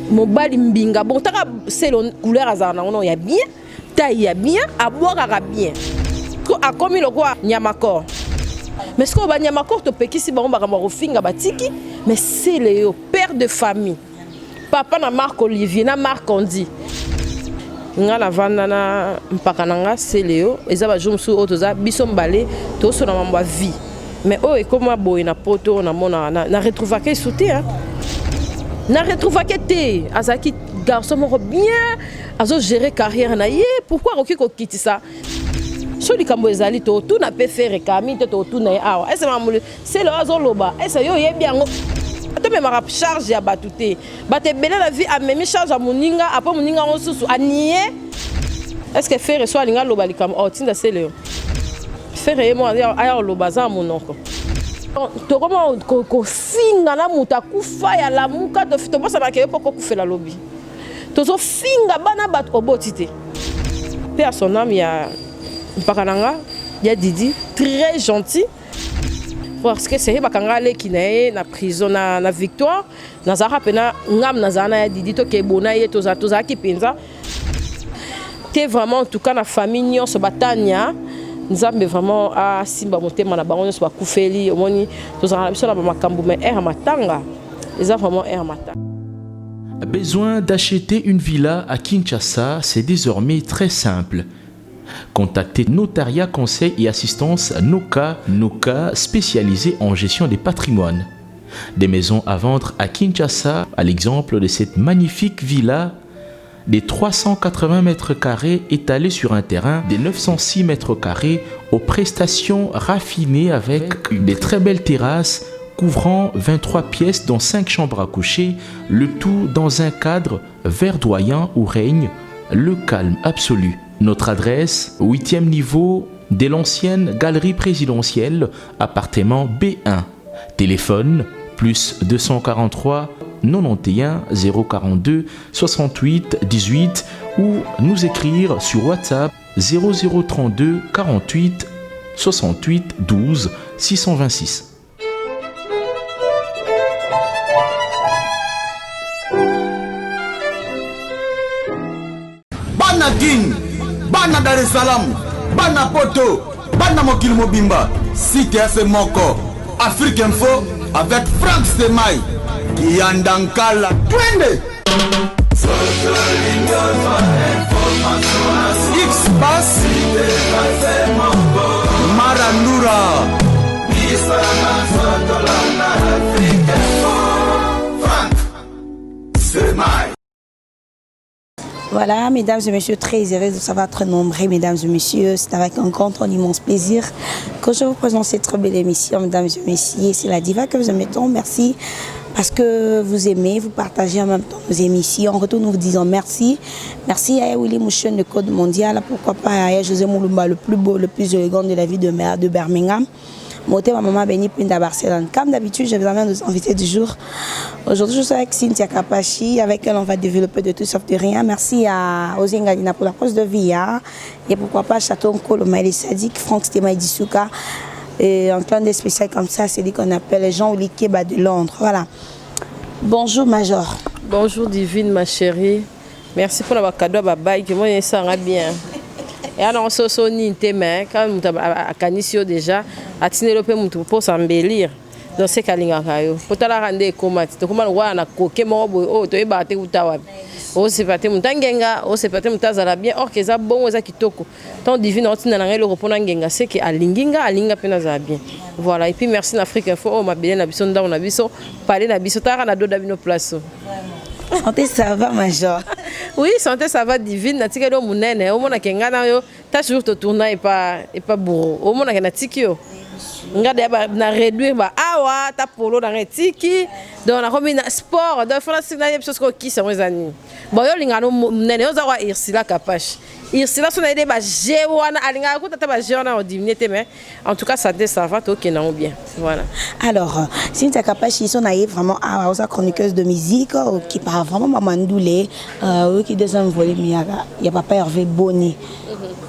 Mobali mbinga bon taka c'est le couleur azana on y a bien taille ya bien à boire à bien ko akomi le quoi nyamakor mais ce qu'on va nyamakor to pekisi ba on ba rofinga batiki mais c'est le père de famille papa na Marc Olivier na Marc Ondi nga na vanda na mpaka nanga c'est Léo eza ba jour sou otoza biso mbale to so na mamba vie mais oh et comment boy na poto na mona na retrouva ke soutien na retrouva ke te azaki garçon moko bien azo gérer carrière na ye pourquoi roki ko kiti ça so likambo ezali to tout na pe faire kami te to tout na awa ese mamule c'est le azo loba ese yo ye bien to me mara charge ya batute bate belé la vie a même charge à moninga après moninga on susu anié est-ce que faire so alinga loba likambo oh tinda c'est le faire mo aya loba za monoko to comment ko finga na muta kufa ya la muka to fito bosa bakeye poko kufela lobi to zo finga bana bat obotité père son âme ya mpakananga ya Didi très gentil parce que c'est bakanga le ki na prison na victoire na zara pena ngam na zana ya Didi to ke bona ye to za ki penza te vraiment en tout cas na famille nyonso batania nzambe vraiment a simba motema na bango nyonso bakufeli omoni tozala biso na makambo mais er matanga eza vraiment er matanga. Besoin d'acheter une villa à Kinshasa, c'est désormais très simple. Contactez Notariat Conseil et Assistance Noka, spécialisé en gestion des patrimoines. Des maisons à vendre à Kinshasa, à l'exemple de cette magnifique villa des 380 mètres carrés étalés sur un terrain de 906 mètres carrés aux prestations raffinées avec des très belles terrasses couvrant 23 pièces dont 5 chambres à coucher, le tout dans un cadre verdoyant où règne le calme absolu. Notre adresse, 8e niveau de l'ancienne galerie présidentielle, appartement B1. Téléphone, plus 243 91 042 68 18 ou nous écrire sur WhatsApp 0032 48 68 12 626. Bana Guine, Bana Dar es Salaam, Bana Poto, Bana Mokil Mobimba, Cité Moko, Afrique Info avec Franck Stemai, Yandankala, Twende. X-Bass, Marandura, Franck Stemai. Voilà, mesdames et messieurs, très heureux de savoir être nombreux, mesdames et messieurs. C'est avec un grand, un immense plaisir que je vous présente cette très belle émission, mesdames et messieurs. C'est la diva que vous aimez tant. Merci parce que vous aimez, vous partagez en même temps nos émissions. En retour, nous vous disons merci. Merci à Willy Mouchen, le Code mondial. Pourquoi pas à José Moulumba, le plus beau, le plus élégant de la vie de Birmingham. Moté ma maman Béni Pinda Barcelone. Comme d'habitude, je vous amène nos invités du jour. Aujourd'hui, je suis avec Cynthia Kapachi. Avec elle, on va développer de tout sauf de rien. Merci à Ozengadina pour la cause de vie. Et pourquoi pas Château Nkolo, Maël Sadik, Franck Stemai Dissouka. Et un clan spécial comme ça, c'est dit qu'on appelle Jean Olikeba de Londres. Voilà. Bonjour, Major. Bonjour, Divine, ma chérie. Merci pour la cadeau à Babaï, que moi, ça va bien. Et alors, on se sonne quand on a canisio déjà, à Tinélope, on peut s'embellir. Dans ces cas-là, pour te la rendre comment tu comment on a coqué mon oh tu es battu ou t'as oh c'est pas mon tangenga oh c'est pas mon tazala bien or que ça bon ça qui toko ton divine on tient dans le repos nangenga c'est que alinga pena za bien voilà et puis merci l'Afrique Info oh ma belle na biso nda on a biso parler na biso tara na do dabino place. Santé ça va Major. Oui, santé ça va divine na tikelo munene o mona kenga na yo ta toujours te tourner et pas bourreau o mona na tikio ngade na réduire ba awa ta polo na retiki donc na komi na sport donc faut la signaler parce que qui sont mes amis bon yo lingano munene oza wa irsila Kapachi irsila so na ide ba jewana alinga ko tata ba jewana o divinité mais en tout cas santé ça va to kenan bien voilà. Alors Cynthia Kapachi son aïe vraiment à aux chroniqueuse de musique qui parle vraiment mamandoulé qui deuxième volume il y a papa Hervé Bonny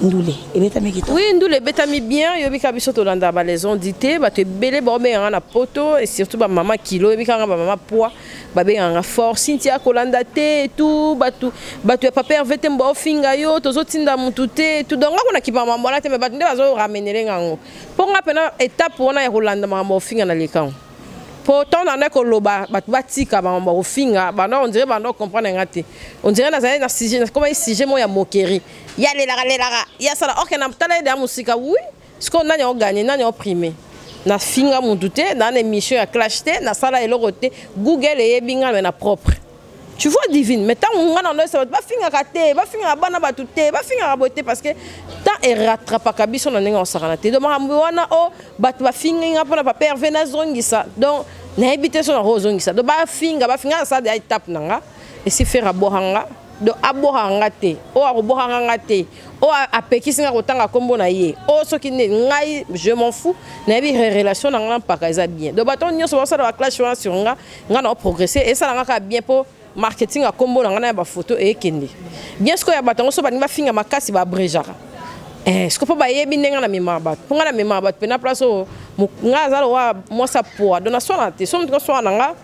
Ndoulé. Et betami qui Oui, Ndoulé betami bien. Yobi kabiso to landa ba les ondité, ba te belé ba be na poto et surtout ba maman kilo, yobi kanga ba maman poids, ba be nga fort. Cynthia kolanda te et tout, ba tu pas pervete mbo finga yo, tozo tinda mutu te, tout donc on a ki ba maman la te me ba nde bazo ramener ngango. Pour nga pena étape on a kolanda maman finga na lekan. Pourtant, on a koloba, batika, on finga, on dirait qu'on comprend ngati. On dirait dans un sujet, comment il sujet moi ya moquerie. Il y a les lara, il y a ça là. Ok, on a talé de la musique, oui. Ce qu'on a gagné, on a primé. Na finga mon douté, dans l'émission à clashté, na sala et l'oroté, Google et binga mais na propre. Tu vois divine, mais tant on a dans ça, va finga raté, va finga bana batouté, va finga raboté parce que tant et rattrape kabiso na nenga saranate. Donc on o bat va finga pour na père venazongisa. Donc na habité sur na rozongisa. Donc ba finga ça de étape nanga et si faire abohanga. Donc abohanga te, o abohanga te, o apekisinga kotanga kombo na ye. O soki ne ngai je m'en fous, na bi relation na ngana pakaza bien. Donc baton nyonso ça la clash sur nga na progresser et ça nga bien pour marketing a combo na ngana ba photo e kende bien ce que ya batango so bani ba finga makasi ba brejara ce que po ba yebi nenga na mema bat ponga na mema bat pena place o nga zalo wa mo sa poa dona so na te so mutko so na nga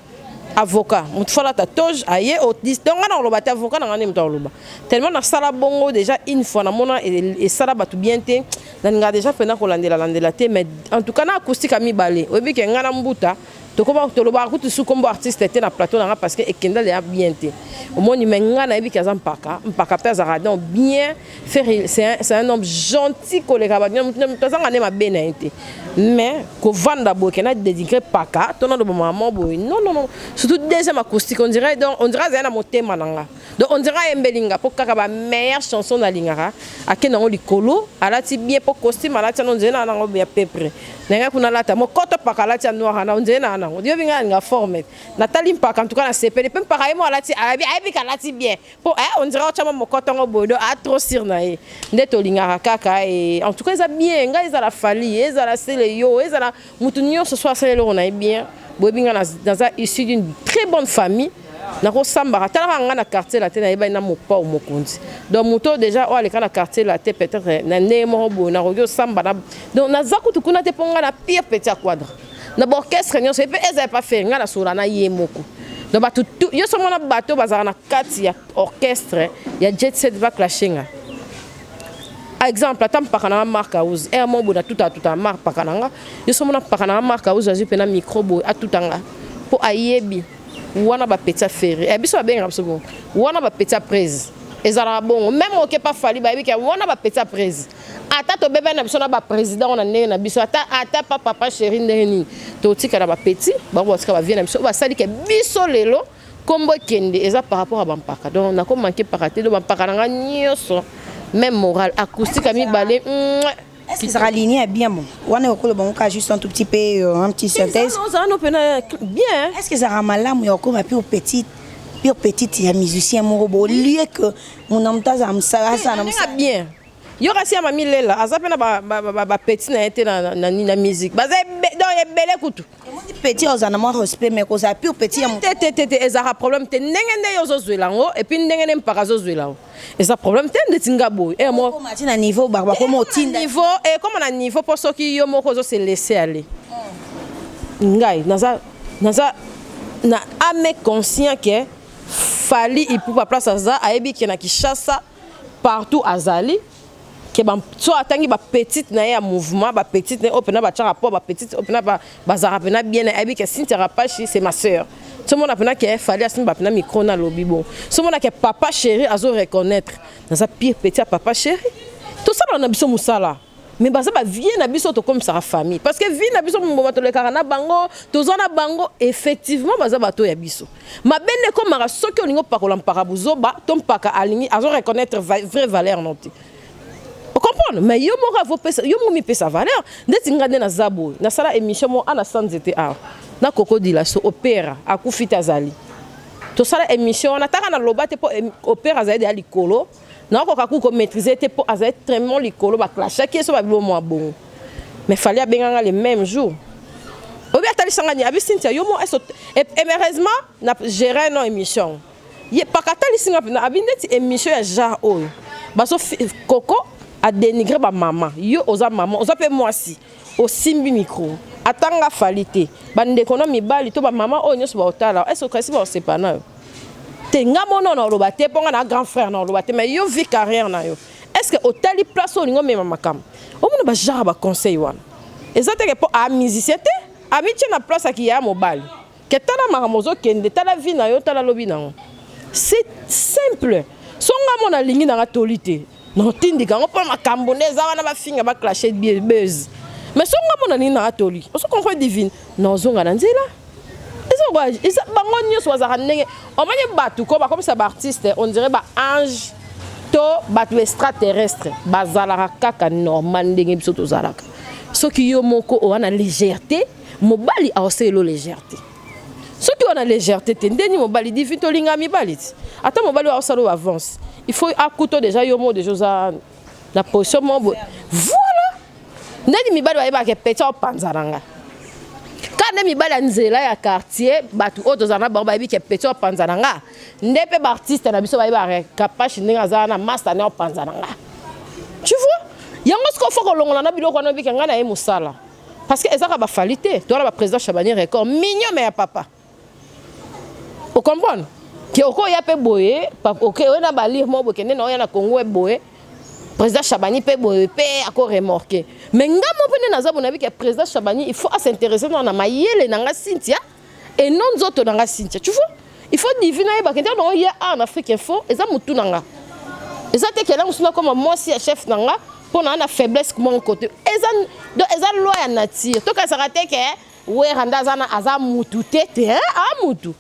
avocat mutfala ta toge aye au 10 donc na loba ta avocat na ngani mutalo loba tellement na sala bongo déjà une fois na mona et sala batu bien te na nga déjà pena ko landela te mais en tout cas na acoustique ami balé obi ke ngana mbuta to ko ba to loba ko tu kombo artiste était na plateau na parce que ekenda le bien te au moins ni menga na ebi kaza mpaka pesa radon bien faire c'est un homme gentil collègue ba to zanga ne ma benente mais ko vanda bo kena dédié paka to na do maman bo non surtout deuxième acoustique on dirait ça na motema nanga donc on dirait embelinga pour kaka ba meilleure chanson na lingara akena ngo likolo alati bien pour costume alati non zena na ngo bien pepre nenga kuna lata mo koto paka lati noir na on zena na Dieu vinga nga forme Nathalie mpaka en tout cas na CP même pareil moi lati abi kalati bien pour on dirait au chama mo koto ngo bodo a trop sur na e ndeto lingara kaka et en tout cas ça bien nga ils a la fali ils a la sele yo ils a la mutunyo ce soir c'est le on a bien bobinga dans issu d'une très bonne famille na ko samba tala nga na quartier la tena eba na mopa o mokonzi donc moto déjà o aleka na quartier la te peut-être na nemo bo na ko samba na donc na zakutu kuna te ponga na pire petit quadre na orchestre nyo c'est pas pas faire nga na sura na yemoko donc batu yo so mona bato bazara na kati ya orchestre ya jet set va clashinga exemple atam pakana marque house et mon bo na tout à marque pakana yo so mona pakana marque house azu pena micro bo atutanga po ayebi wana ba petit ferry e biso benga biso bon wana ba petit prise ezala bon même oké pas fali ba bi ke wana ba petit prise ata to bebe na biso na ba président on na na biso ata papa chéri ndeni to tika na ba petit ba ko tika ba vie na biso ba sali ke biso lelo kombo kende eza par rapport à bampaka donc na ko manquer paraté do bampaka na nyoso même moral acoustique ami balé est-ce que ça sera aligné bien bon on est au bon cas juste un tout petit peu un petit synthèse non bien est-ce que ça sera malamu ya comme plus petite il y a musicien mon robot lieu que mon amtaza amsara ça na bien yo kasi ya mami lela azapena ba petit na été na musique baza donc ebele kutu petit aux animaux respect mais ko za plus petit te ezara problème te ndenge yo zozwelango et puis ndenge ne mpaka zozwelango eza problème te ndetinga boy et moi comme na niveau barba comme otinda niveau et comme na niveau pour ceux qui yo moko zo se laisser aller ngai naza na ame conscient que fali il pour place aza ayebi ki na Kinshasa partout azali que so atangi ba petite na ya mouvement ba petite na opena ba tcha rapport ba petite opena ba bazara pena bien na abi que Cynthia Rapachi c'est ma sœur tout le monde apena que fallait asin ba pena micro na lobby bon tout le monde que papa chéri azo reconnaître dans sa pire petit papa chéri tout ça on a biso musala mais baza ba vie na biso to comme ça famille parce que vie na biso mo bato le karana bango to zona bango effectivement baza bato ya biso ma benne comme mara soki olingo pakola mpaka buzoba to mpaka alingi azo reconnaître vraie valeur non comprendre mais yo mo ravo pesa yo mo mi pesa valeur ndeti ngande na zabo na sala émission mo ana sanzete a na kokodila so opéra akufita zali to sala émission na taka na lobate po opéra zali de likolo na ko kaku ko maîtriser te po azali très likolo ba clash qui so ba bilo mo bon mais fallait benga le même jour obi atali sangani abi Cynthia yo mo et heureusement na gérer non émission ye pakatali singa na abi ndeti émission ya ja oyo baso koko a dénigré ba maman yo oza maman oza pe mwasi au simbi micro atanga falite bande kono mibali to ba maman o nyoso ba otala est-ce que c'est pas sepana te ngamo non na loba te ponga na grand frère na loba te mais yo vi carrière na yo est-ce que otali place o lingo mema makam o mona ba jara ba conseil wana ezate que a musicien te a mitie na place ki ya mobali que tala maramozo kende tala vi na yo tala lobi na c'est simple songa mona lingi na tolite non tindika on pas makambo neza wana ba finga ba clasher buzz mais songa mona ni na toli on se comprend divine non zonga na nzela ils ont bango nyos wazaka ndenge on manye batu ko ba comme ça ba artiste on dirait ba ange to batu extraterrestre bazalaka kaka normal ndenge biso to zalaka soki yo moko o wana légèreté mobali a aussi lo légèreté soki on a légèreté te ndeni mobali divine to linga mibali ata mobali wa salo avance il faut akuto déjà yo mo de choses la position mo voilà ndeni mibali wa ba ke peta o panzaranga quand mibali nzela ya quartier batu oto zana ba ba bi ke peta o panzaranga ndepe ba artiste na biso ba ba capable ndinga zana master na o panzaranga tu vois yango ce qu'il faut que l'on a biloko na bi kanga na e musala parce que ezaka ba falité to la ba président Chabani record mignon mais ya papa vous comprenez que oko ya pe boye ok on a ba lire mo bo kende na ya na Congo e boye président Chabani pe boye pe ako remorqué mais ngamo pe na zabu na bi que président Chabani il faut s'intéresser na mayele na nga Cynthia et non zoto na nga Cynthia tu vois il faut diviner ba kende na ya en Afrique info eza mutu na nga eza te que là on comme moi si chef na nga pour na faiblesse mon côté eza loi ya nature to ka sarate ke we randa zana aza mutu tete a mutu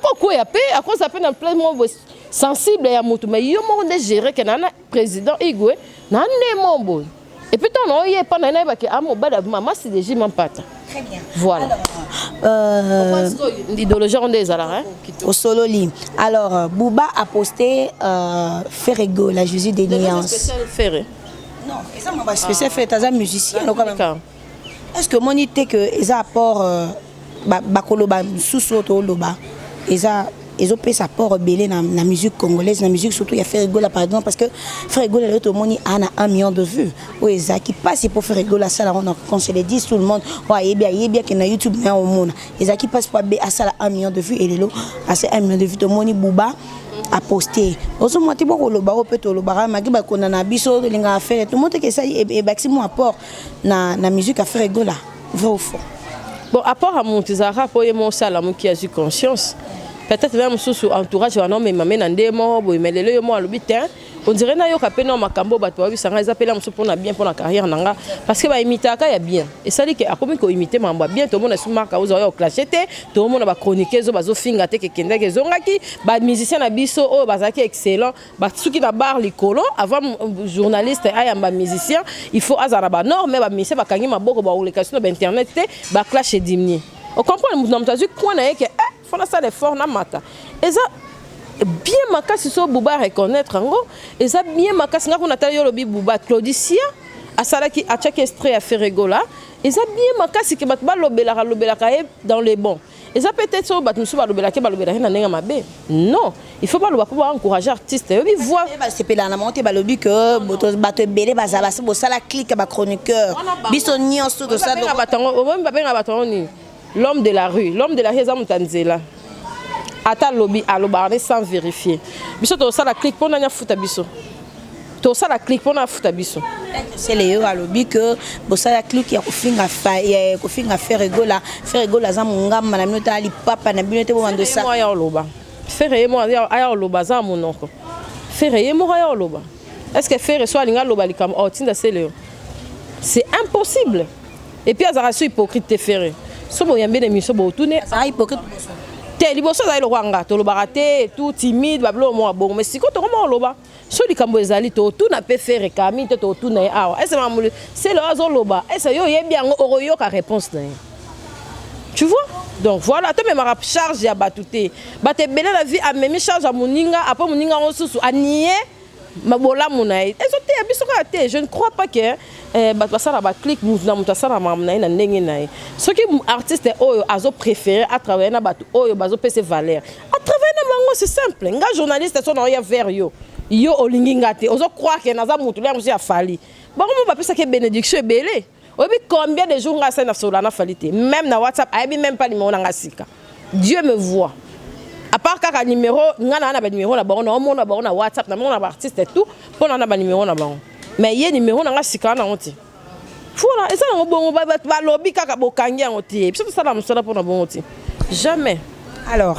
ako ya pe ako ça peut dans plein monde sensible ya mutu mais yo mo de gérer que na président Igwe na ne mombo et puis ton oye pas na ba ke amo bada maman c'est déjà même pas très bien voilà l'idéologie on des alors au solo lim alors Bouba a posté Ferrego la Jésus des nuances Ferré non ça m'a spécial fait as un musicien quand même est-ce que monité que les apports bakoloba sous to loba ils ont payé sa port belé dans la musique congolaise, la musique surtout il y a Ferrego là par exemple parce que Ferrego là tout le monde a 1 million de vues. Oui, ça qui passe pour Ferrego là ça là on quand je le dis tout le monde ouais il y a bien que na YouTube mais au monde. Et ça qui passe pour à ça là 1 million de vues et les lots à ces 1 million de vues tout le monde Bouba a posté. Aussi moi tu vois le baro peut le bara magi ba ko na biso de linga faire tout le monde que ça et maximum apport na musique à Ferrego là. Vrai ou faux? Bon, apport à mon tizara pour mon salam qui a eu conscience. Peut-être même sous entourage un homme mais dans des mots mais les mots à l'habitant on dirait na yo ka pena makambo bato wa bisanga ils appellent pour na bien pour la carrière nanga parce que ba imitaka ya bien et ça dit que a comme ko imiter mamba bien tout le monde sous marque ozo yo clashete tout le monde ba chroniquer zo bazo finga te ke kende ke zongaki ba musicien na biso o bazaki excellent ba tsuki na bar likolo avant journaliste ayamba musicien il faut azara ba norme ba musicien ba kangi maboko ba olekation ba internet te ba clash dimni on comprend nous n'avons pas vu quoi na que faut ça l'effort na mata et ça bien makasi so Bouba reconnaître ngo et ça bien makasi nga kuna tali lobi Bouba Claudicia asalaki a chaque extrait à Ferrego là et ça bien makasi que batba lobela dans les bons et ça peut-être so bat musu ba lobela na nenga mabe non il faut pas le pour encourager artiste oui voir c'est pela na monter ba lobi que bato belé bazala bo sala clique ba chroniqueur biso nyonso to ça donc l'homme de la rue eza mutanzela ata lobby alobarne sans vérifier biso to ça la clique pour na futa biso to ça la clique pour na futa biso c'est les à lobby que bo ça la clique ya kofinga Ferrego là za mungamba na minota ali papa na binete bo mando ça ya loba Ferré mo ya loba za monoko Ferré mo ya loba est-ce que Ferré soit linga loba likam otinda c'est impossible et puis azara so hypocrite te Ferré so bo yambe de miso bo tourner ça hypocrite te liboso za ile kwanga to lobaraté tout timide bablo mo bon mais siko to comment loba so likambo ezali to tout na pe faire kami te to tout na awa est-ce mamulu c'est le azo loba est-ce yo yebi ngo oroyo ka réponse na tu vois donc voilà to même rap charge ya batute baté belé la vie a même charge à moninga après moninga on susu anié mabola munaï est-ce que biso ka te je ne crois pas que bato ça ba clique na muta ça na mamna na ndenge naï ce qui artiste oyo azo préféré à travailler na bato oyo bazo pese valeur à travailler na mango c'est simple nga journaliste son ya vers yo yo olingi nga te ozo croire que naza mutu le musu ya fali bango mo ba pesa ke bénédiction ebele obi combien de jours nga sa na sola na fali te même na WhatsApp ayebi même pas numéro na nga sika Dieu me voit à part kaka numéro nga na ba numéro na bango na omona bango na WhatsApp na mona ba artiste et tout pour na ba numéro na bango mais ye numéro na nga sika na honte voilà et ça na bongo ba lobby kaka bokangi en te puis ça na mosala pour na bongo te jamais. Alors,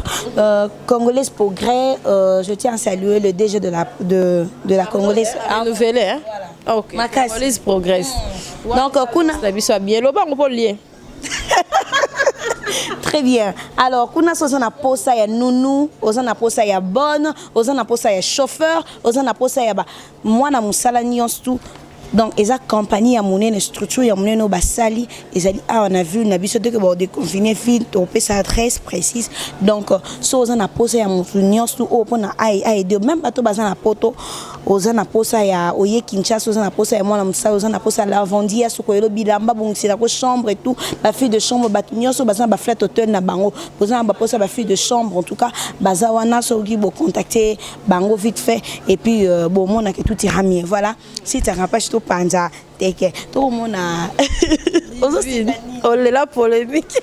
Congolaise Progrès, je tiens à saluer le DG de la Congolaise. Renouvelé, hein? Voilà. Ok. Congolaise Progrès. Donc, Kuna. Bien, le banc pour lier. Très bien. Alors, Kuna, Ozana Posa, il y a Nounou, Ozana Posa, il y a Bonne, Ozana Posa, il y a Chauffeur, Ozana Posa, il y a moi, na Moussala Nyons tout. Donc, ils ont compagnie à mon une structure, à mon une basali. Ils ont dit, ah, on a vu, on a vu ce que vous déconfiné, on peut sa adresse précise. Donc, so on a posé à mon union, tout au point à aider. Même pas tout basé à poto, on a posé à Oye Kinshasa, on a posé à moi, on a posé à la Vendia, sur le bilamba, bon, c'est la chambre et tout. La fille de chambre, batunion, sur basé à flat hôtel na bango. Posé à posé à la fille de chambre, en tout cas, bazawana, sur qui vous contacter bango vite fait. Et puis, bon, on a que tout ira mieux. Voilà. Si tu as pas Panza, teke. Tout le monde a. On est là polémique.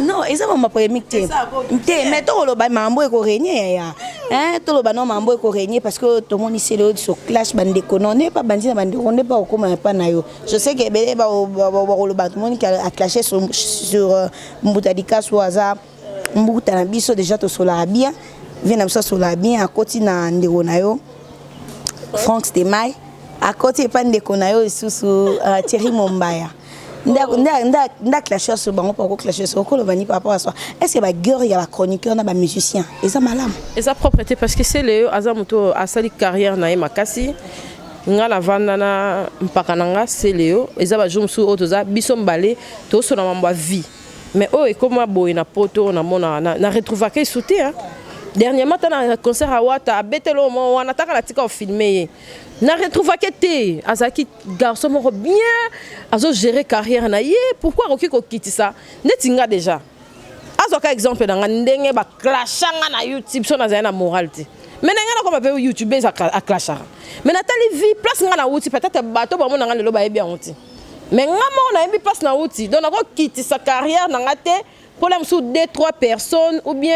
Non, et ça ma polémique. Mais tout le monde mambo est régné. Hein, tout le monde mambo est régné parce que tout le monde ici le sur clash bande on pas bandit bande on n'est pas comme pas nayo. Je sais que bébé ba tout le monde qui a clashé sur Mbutadika sur hasard. Mbuta biso déjà to sola bien. Vient ça sola bien à côté na ndeko nayo. Franck Stemai à côté pas de konayo sous Thierry Mombaya nda clasher sur bango pour clasher sur ko le par rapport à ça est-ce que ba guerre ya ba chroniqueur na ba musicien et ça malam et ça propreté parce que c'est le azamuto a sali carrière na makasi nga la vanda na mpaka nanga c'est Léo et ça ba jumsu otoza biso mbale to so na mamba vie mais oh et comme boy na poto na mona na retrouver que soutien dernièrement dans un concert à Ouata betelo mo wana taka la tika filmer na retrouver que te azaki garçon moko bien azo gérer carrière na ye pourquoi roki ko kiti ça netinga déjà azoka exemple na ndenge ba clashanga na YouTube so na za na moralité mais nga na comme pe YouTube za a clashara mais na tali vie place nga na outi peut-être bato ba mona nga lelo ba yebi outi mais nga mo na yebi place na outi donc na ko kiti sa carrière na nga te problème sous 2-3 personnes ou bien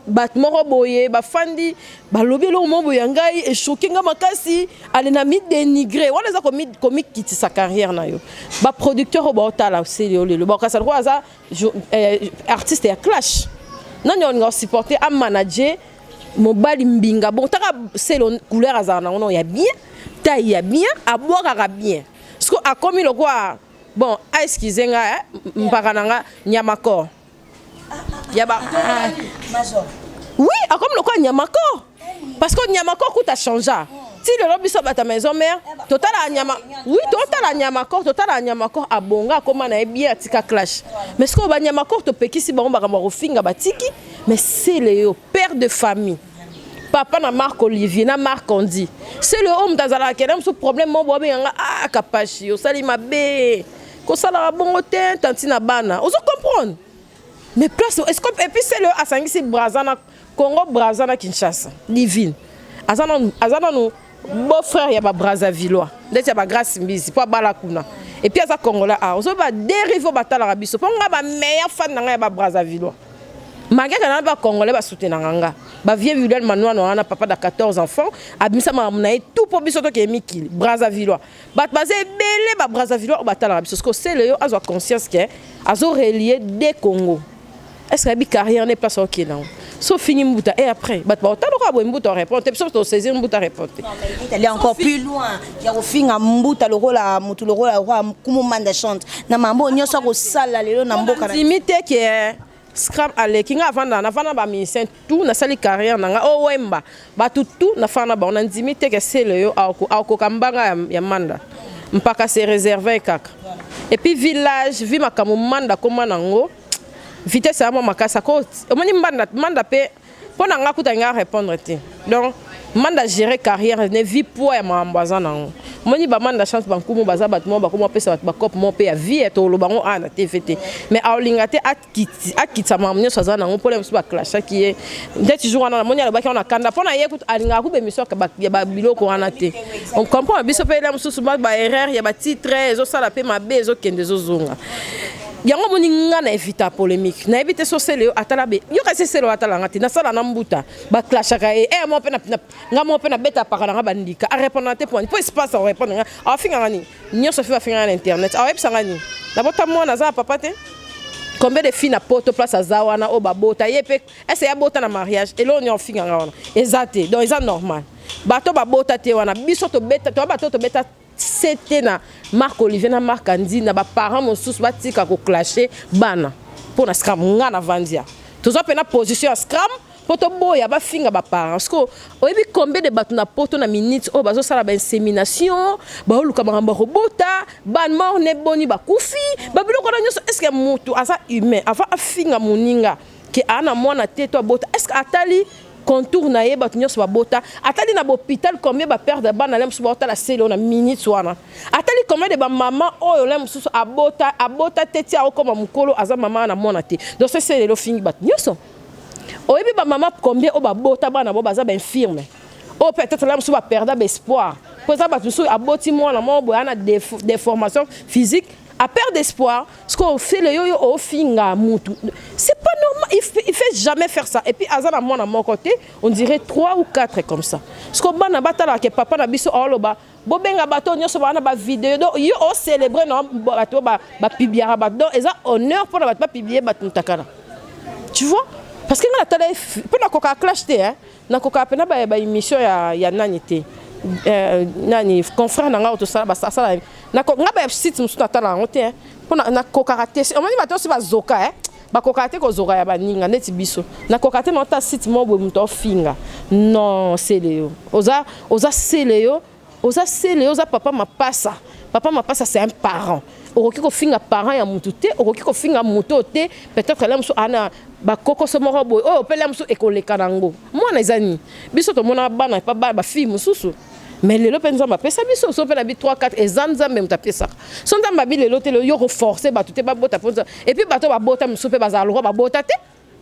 battement roboyé ba fandi ba lobby lo mo boyangai et choqué nga makasi alena mi dénigrer wala za comique quitter sa carrière na yo ba producteur ba otala c'est le ba kasa ko za artiste ya clash nani on supporter am manager mobali mbinga bon taka c'est le couleur azana on ya bien taille ya bien aboka bien parce que a commis le quoi bon excusez nga mpaka nanga nyamakor Yaba. Oui, comme le quoi Nyamako. Parce que Nyamako coûte à changer. Si le lobby soit à ta maison mère, total à Nyamako. Oui, total à Nyamako, total à Nyamako à Bonga, comme on a bien à Tika Clash. Mais ce qu'on va Nyamako, tu peux qui si bon, on va finir à Tiki. Mais c'est le père de famille. Papa na Marc Olivier, na Marc Andy. C'est le homme dans la qui a ce problème, mon bobo, ah, Kapachi, au salima bé. Qu'on s'ala bon hôtel, tantina bana. On se comprend. Mais place est-ce que et puis c'est le asangisi Brazana Congo Brazana Kinshasa divine azana no beau frère ya ba Brazzavillois ndeti ya ba grâce mbizi po bala kuna et puis aza Congolais a ozo ba dérive batala rabiso po nga ba meilleur fan na ya ba Brazzavillois malgré que na ba Congolais ba soutenir nga ba vieux William Manoa no ana papa de 14 enfants abimisa mamuna tout pour biso to ke mikili Brazzavillois bat basé belé ba Brazzavillois batala rabiso parce que c'est le azo conscience que azo relier des Congo. Est-ce que la carrière n'est pas ça qui est là? Sauf fini Mbuta et après, bah tu vas Mbuta répondre. Tu peux saisir Mbuta répondre. Il est encore plus loin. Il y a au fin à Mbuta le rôle à Mutu le rôle à roi comme manda chante. Na mambo nyo so ko sala lelo na mboka na. Limité qui est scram ale kinga avant ba ministère tout na sali carrière na nga o wemba. Ba tout na fana ba on a limité que c'est le yo au kambanga ya manda. Mpaka c'est réservé kaka. Et puis village, vi makamu manda comme nango. Vitesse à mon makasa ko omoni manda pe pona nga kuta nga répondre te donc manda gérer carrière ne vie pour ya mambaza nango moni ba manda chance bankumu baza batmo bakoma pesa ba cop mon pe ya vie to lo bango ana TVT mais aolingate akitsa mamnyo saza nango pour les ba clash qui est ndeti jour na moni alobaki on akanda pona ye kutu alinga ku be mission ka ba biloko wana te on comprend biso pe la mususu ba erreur ya ba titre ezo sala pe mabe ezo kende zo zonga yango moni nga na éviter polémique na éviter so sele atala be yo ka sele atala ngati na sala na mbuta ba clash ka mo pe na nga mo pe na beta pakala nga bandika a répondre te point pour espace à répondre a finga ngani nyoso fi finga na internet a websa ngani na bota mo na za papa te combien de filles na poto place azawana o ba bota yepe ese ya bota na mariage et là on y finga ngana exacté donc c'est normal bato ba bota te wana biso to beta to bato to beta c'était na Marc Olivier na Marc Andy na ba parents mosusu batika ko clasher bana pour na scram nga na vandia tozo pe na position à scram poto boya ba finga ba parents ko oyebi combien de bato na poto na minutes o bazo sala ba insémination ba oluka ba robota ban mort ne boni ba kufi ba biloko na nyoso est-ce que mutu asa humain avant afinga moninga ke ana mwana teto bota est-ce que atali contour na ye bato nyonso babota atali na hôpital combien ba perdre bana lem suba otala selo na minutes wana atali combien de ba maman oyo lem susu abota teti a okoma mukolo aza mama na mona te donc c'est selo fingi bato nyonso oyebi ba maman combien o babota bana bo baza ba infirme o peut-être lem suba perdre ba espoir pour ça bato susu aboti mwana mo boyana déformation physique à perdre d'espoir, ce qu'on fait le yo-yo au finga mutu. C'est pas normal, il fait jamais faire ça. Et puis, à mon côté, on dirait 3 ou 4 comme ça. Ce qu'on a batala que papa na biso oloba, bobenga bato nyoso bana ba vidéo do yo o célébrer no bato ba pibiara bato et ça honneur pour la ba pibier bato takala. Tu vois? Parce que na tala pour na koka clash té hein, na koka pena ba émission ya nani té. Nani confrère na nga to sala ba sala na nga ba site musu natala ngo te po na kokate on mani bato si bazoka ba kokate ko zoka ya baninga neti biso na kokate na ta site mo bo muto finga non c'est leo oza seleo oza papa mapasa c'est un parent okoki ko finga parent ya mutu te okoki ko finga muto te peut-être là musu ana ba koko so moko boy oh pe là musu ekoleka nango mwana ezani biso to mona bana pa ba fille mususu mais lelo penza ma pesa biso so pe la bi 3 4 ezanza même ta pesa son dans ma bi lelo te yo renforcer ba tout te ba bota ponza et puis bato ba bota musu pe bazalo ba bota te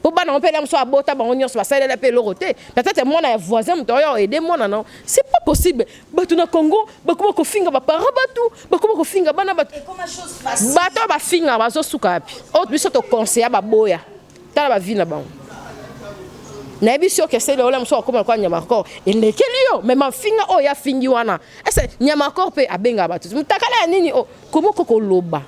pour bana on peut la musu ba bota ba onyo so ba sala la pe lorote peut-être moi na voisin muto yo aider moi non c'est pas possible bato na Congo ba kuma ko finga ba para bato ba kuma ko finga bana bato et comme chose facile bato ba finga ba zo suka api autre biso to conseiller ba boya tala ba vie na ba na ebisio ke sele ola mso akoma kwa nyama kor elekelio mais ma finga o ya fingi wana ese nyama kor pe abenga batu mutakala nini o komo koko loba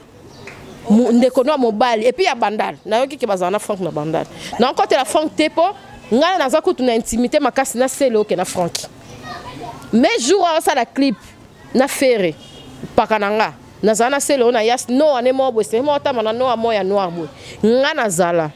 ndeko no mobile et puis ya bandal na yoki ke bazana Frank na bandal na encore te la Frank tepo ngana na zakutu na intimité makasi na sele o ke na Frank mais jour ça la clip na ferre pakananga na zana sele ona yas no ane mo bo se mo ta mana no amoya noir bo ngana zala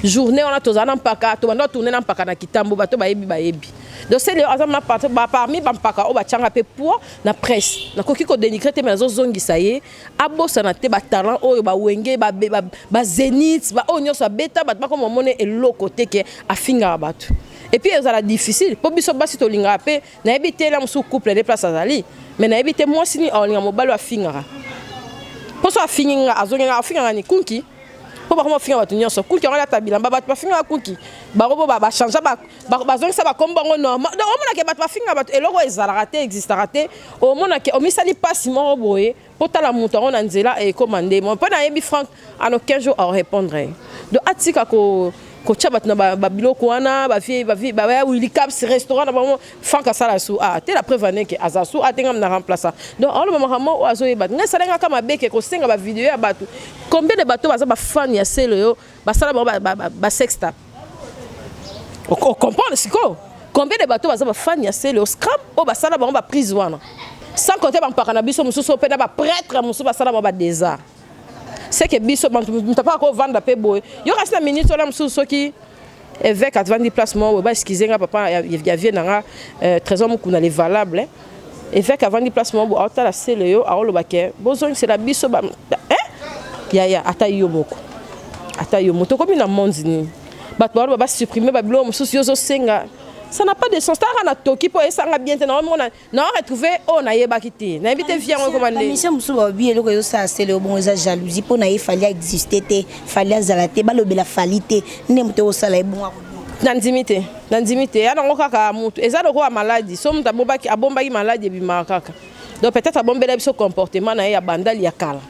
journée on a tous en paka to bando tourner en paka na kitambo bato ba yebi donc c'est le azam na parmi ba paka o ba changa pe pour na presse na koki ko dénigrer te mais zo zongi ça y est abosa na te ba talent o ba wenge ba zénith ba onyo sa beta ba comme monnaie et l'autre côté que afinga bato et puis ça la difficile pour biso basi to linga pe na ebité la musu couple de place azali mais na ebité moi sini o linga mobalo afinga pour ça afinga azonga afinga ni kunki ba ko finga batu nyonso kuki on la tabila ba batu ba finga kuki ba robo ba changer ba zongi sa ba kombo ngo normal donc on mona ke batu ba finga batu eloko ezala raté existera raté o mona ke o misali passe mo boye potala muto on nzela e commander mon pa na yebi Frank en 15 jours à répondre de atika ko chabat na ba biloko wana ba vie ba Willy Caps restaurant na ba Frank asala su te la preuve ane ke azasu atenga na remplacer donc on le moment o azo yebat nga salenga kama beke ko senga ba vidéo ya batu combien de bateaux baza ba fan ya selo yo ba sala ba sexta on comprend siko combien de bateaux baza ba fan ya selo scram o ba sala ba prise wana sans compter ba mpaka biso mususu pe na ba prêtre mususu ba sala ba désert c'est que biso m'ta pas ko vendre pe boy yo reste na minute là mususu qui évêque à 20 placement ba excuser nga papa ya vie na trésor mukuna les valables évêque à 20 placement bo auta la selo yo a lo ba ke besoin c'est la biso ba ya ata yo moko to komi na monde ni bato ba supprimer ba bilo mususu yo zo senga Ça n'a pas de sens. On a toki pour essayer bien. On a retrouvé, on a yébakité. On a invité viens recommander. La mission Moussou bien le réseau ça c'est le bon ça jalousie pour naï fallait exister té fallait zalaté ba le bela falité ne muté au sala bon Nandimité ana ngokaka mutu eza le roi maladie somme ta bombaki abombaki maladie bimakaka donc peut-être abombela biso comportement na ya bandal ya kala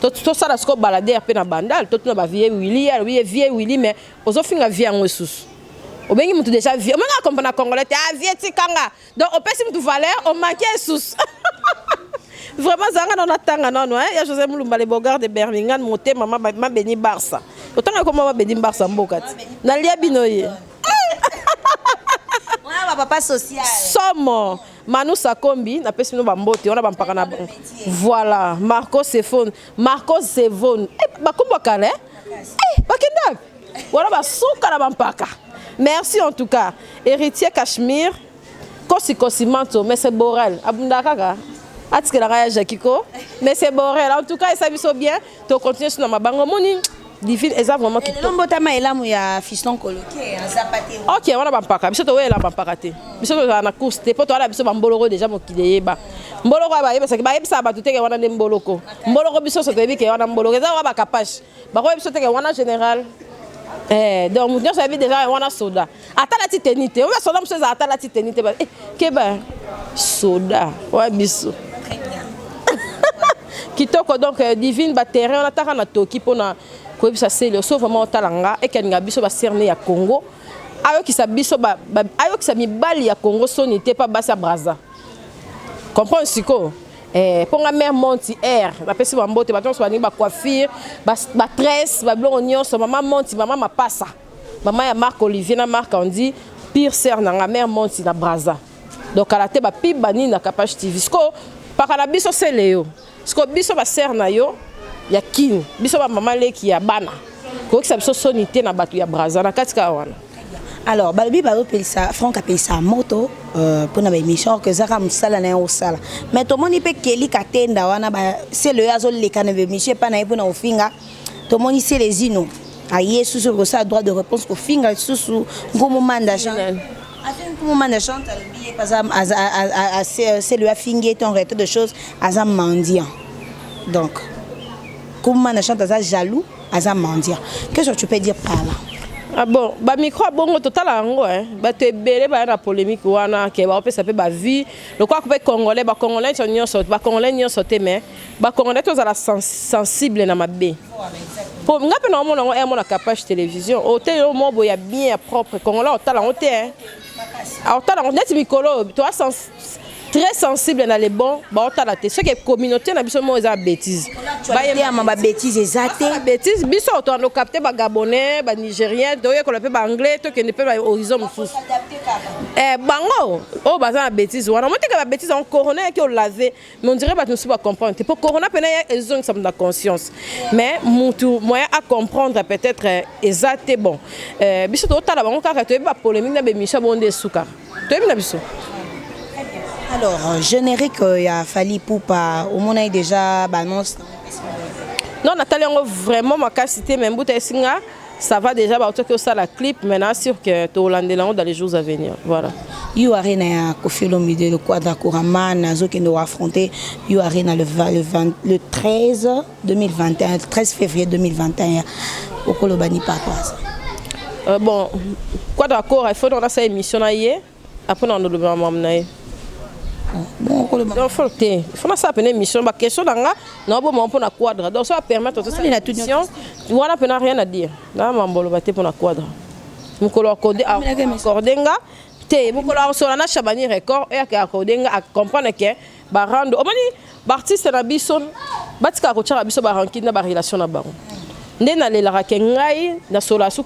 tout ça la sco balader pe na bandal tout na ba vie Willy mais ozo finga vie en ressources obengi mutu déjà vie on a comprendre congolais ah vie tikanga donc on peut si mutu valeur on manquait sous vraiment zanga na tanga non hein ya José Mulumba le Bogard de Birmingham monté maman ma béni Barça autant que maman béni Barça mbokati na lia binoye papa social somo Manu Sakombi na pesi no bambote on a bampaka na voilà Marco Sevon bakombo kale bakenda voilà basuka na bampaka merci en tout cas héritier Cachemire kosi manto mais c'est Borel abunda kaka atikela kaya Jakiko mais c'est Borel en tout cas ça biso bien to continuer sur ma bango moni divine eza vraiment qui tombe tama elamu ya fiston coloqué zapate OK on a bampaka biso to wela bampaka te biso to na course te poto ala biso bamboloko déjà mokile yeba mboloko ba yeba saki ba yebisa ba tuteke wana ne mboloko biso so tebi ke wana mboloko eza wa ba capage ba ko biso teke wana général donc nous savons déjà wana soda atala ti tenite on va soda biso za atala ti tenite ba ke ba soda wa biso kitoko donc divine ba terrain on ataka na toki pona ko bisa sele so vraiment talanga et keninga biso ba cerner ya Congo ayo ki sa biso ayo ki sa mibali ya Congo sonité pas basa braza comprends siko ponga mère monti air la pesi ba mbote ba tonso ba coiffure ba tresse ba blongo nyonso maman monti maman mapasa maman ya Marc Olivier na Marc Andy pire sœur na mère monti na braza donc ala te ba pibani na Capage TV siko pakala biso seleo siko biso ba sœur na yo ya kin biso ba maman leki ya bana ko ki sa biso sonité na batu ya braza na katika wana. Alors balobi balo pelisa Franck appelle ça moto pour na ba émission que zaka musala na yo sala mais to moni pe keli katenda wana ba c'est le azol le kana be miché pa na ipona ofinga to moni c'est les ino a yesu sur ça droit de réponse ko finga susu ngomo manda Jean afin ngomo manda Jean talbi pas à c'est le afingé ton rete de choses azam mendiant donc comment on chante ça jaloux à mendiant qu'est-ce que tu peux dire par là? Ah bon, ba micro bongo total ango hein. Ba te belé ba na polémique wana ke ba pesa pe ba vie. Le quoi que congolais nyonso ba congolais nyonso te mais ba congolais to za la sensible na mabe. Pour ngape na mona ngo na Capage télévision. Hôtel yo mo boya bien propre congolais otala ngote hein. Otala ngote mikolo to très sensible dans les bons ba otala te ce que communauté na biso mo eza bêtise ba yema ba bêtise exacte bêtise biso to no capter ba gabonais ba nigérien to ye ko le pe ba anglais to ke ne pe ba horizon mususu bango o baza na bêtise wana mo te ka ba bêtise en corona ki o laver mais on dirait ba nous pas comprendre te pour corona pena ils ont ça na conscience mais mutu moyen à comprendre peut-être exacte bon biso to otala bango kaka to ba polémique na be misha bonde suka to ye na biso. Alors, générique, il a fallu pour pas. Au moins, il déjà annonce. Non, Nathalie, vraiment, ma cité, même Boutessinga, ça va déjà, que ça la clip, maintenant, sûr que tu Hollandais dans les jours à venir. Voilà. You arena Kofi Olomide le quadra Kourama, Nazo qui nous affronter. You arena le 13 2021, 13 février 2021 au Kolobani Patoise. Bon, quadra Kourama, il faut dans cette émission là hier. Après, on a le même bon, donc il faut ça peine émission ba question danga na bo mo pona quadra donc ça va permettre tout ça la émission voilà pena rien à dire na mambolo ba te pona quadra mukolo accordé accordenga te mukolo so na Chabani record et accordenga à comprendre que ba rando o mani ba artiste na biso batika ko tshara biso ba ranking na ba relation na bango ndena lela ka ngai na sola su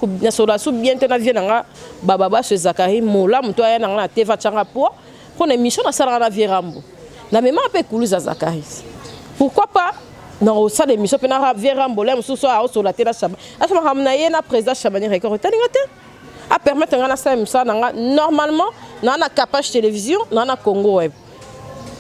bien te na vie nga baba se Zakari mola mto ya na teva tshanga po pour une émission na sala na Vierambo na même peu Koulouza Zakaris pourquoi pas non ça l'émission pe na Vierambo là mususu a sur la télé Chaba asma hamna ye na président Chabani record talinga te a permettre ngana ça émission na normalement na Capage télévision na Congo web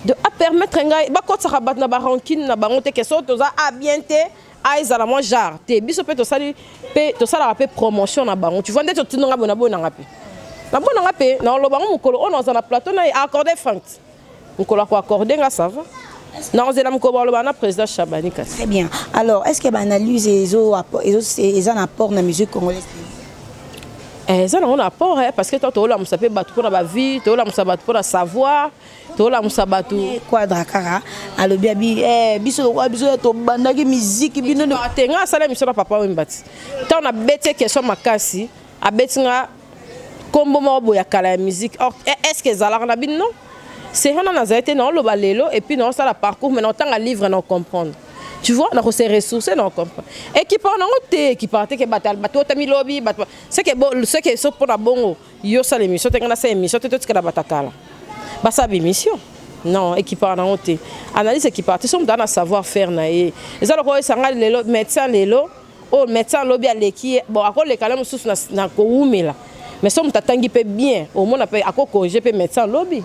de a permettre ngai ba ko tsaka bat na ba ranking na bango te que so to za a bien te a ezala mo jar te biso pe to sali pe to sala pe promotion na bango tu vois ndé to tunanga bona bona ngapi na bona nga pe na loba mukolo on na plateau na accorder franc mukolo ko accorder nga ça va na ozela mukolo loba na président Chabani kasi. Très bien. Alors est-ce que ba analyse les un apport na musique congolaise? Ça on a apport parce que toi la musape batu pour la vie, toi la musabatu pour la savoir, toi la musabatu quadra kara alobi abi biso to bandaki musique bino no tenga sala mission na papa mbati. Tant on a bête question makasi, a betinga kombo mo ya kala musique. Or est-ce que zala na bin non? C'est on a été non le balelo et puis non ça la parcours mais non tant à livre non comprendre. Tu vois, on s'est ressourcés, on comprend. Et qui parle en haute, qui parle que batal, bateau, t'as lobby, bateau. C'est que pour la bongo, yo ça l'émission, t'as gagné cette émission, t'as tout ce que la batakala. Bah ça émission. Non, et qui parle en haute. Analyse qui parle, tu sommes dans le savoir-faire naïe. Et ça le quoi, ça regarde les médecins les lots, oh médecin lobby à l'équipe. Bon, à quoi les calmes sous na koumi là. Mais somme t'attends peut bien. Au moins à quoi corriger peut médecin lobby.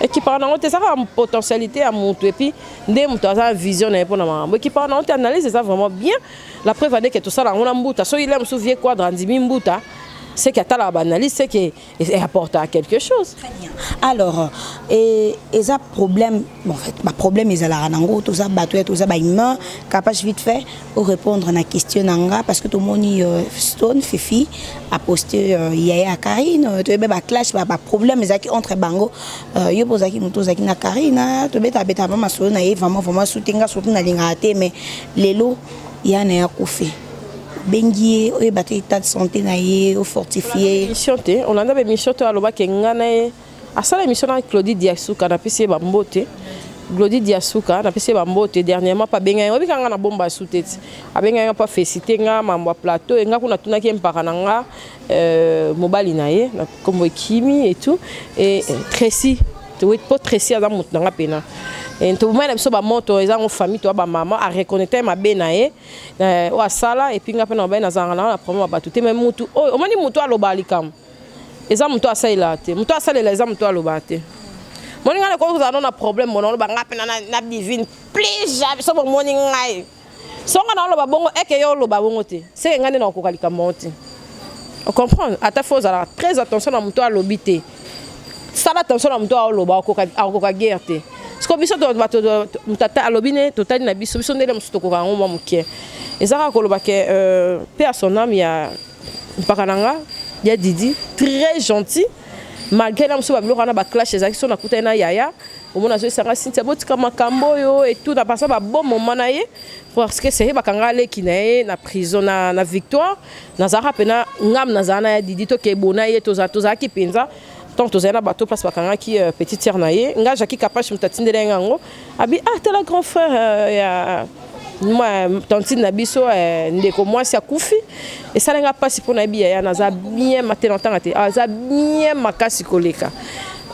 Et qui parle en ça a une potentialité à monter et puis des moutons ça vision pour la maman qui parle en analyse ça vraiment bien la preuve est que tout ça là on a mbuta so il aime souvier quoi dans 10 mbuta c'est qu'il y a la analyse c'est que il apporte à quelque chose. Très bien. Alors et ça problème en fait ma problème est là nango tout ça bateau tout ça ba humain capable vite fait pour répondre à la question nanga parce que tout le monde Stone Fifi a posté Yaya Karine tu ba clash ba problème est qui entre bango yo posaki muto zaki na Karine tu beta beta ba maso na vraiment soutenga surtout na linga té mais lelo ya na ya kufi bengier o battre état de santé na ye o fortifier mission té on a des mission to aloba ke ngana a sala mission na Claudie Diasuka na pesi ba mbote Claudie Diasuka na pesi ba mbote dernièrement pas benga obi kanga na bomba souteti abenga pas féliciter nga mambo plateau nga kuna tunaki mpaka nanga mobali na ye na kombo kimi et tout et Tracy tu vois pas Tracy za mut nanga pena et tout le monde ba moto eza en famille to ba maman a reconnaître ma benaye o asala et puis nga pena ba na zanga na problème ba tout même mutu o mani mutu alobali kam eza mutu asaila te mutu asalela eza mutu alobate moni ngana ko za na problème mono ba nga pena na divine please ja so bo moni ngai so ngana loba bongo eke yo loba bongo te c'est ngane na ko kalika monte on comprend ata faut avoir très attention na mutu alobite ça attention na mutu aloba ko ka guerre te parce que biso to bato mutata alobine totali na biso ndele musu to ko ka ngoma muke ezaka ko loba ke paix à son âme ya mpakananga ya Didi très gentil malgré la musu ba biloko na ba clash ezaki so na kuta na Yaya au mona zo sanga Cynthia botika makambo yo et tout na pasa ba bon moment na ye parce que c'est ba kanga le kinaye na prison na victoire na zara pena ngam na zana ya Didi to ke bona ye to za ki penza tant to zana bato place ba kanga ki petite sœur na ye nga jaki capable mutatindele ngango abi t'es la grand frère ya moi tantine na biso ndeko moi si akufi et ça nga pas si pour na biya na za bien matin longtemps te za bien makasi koleka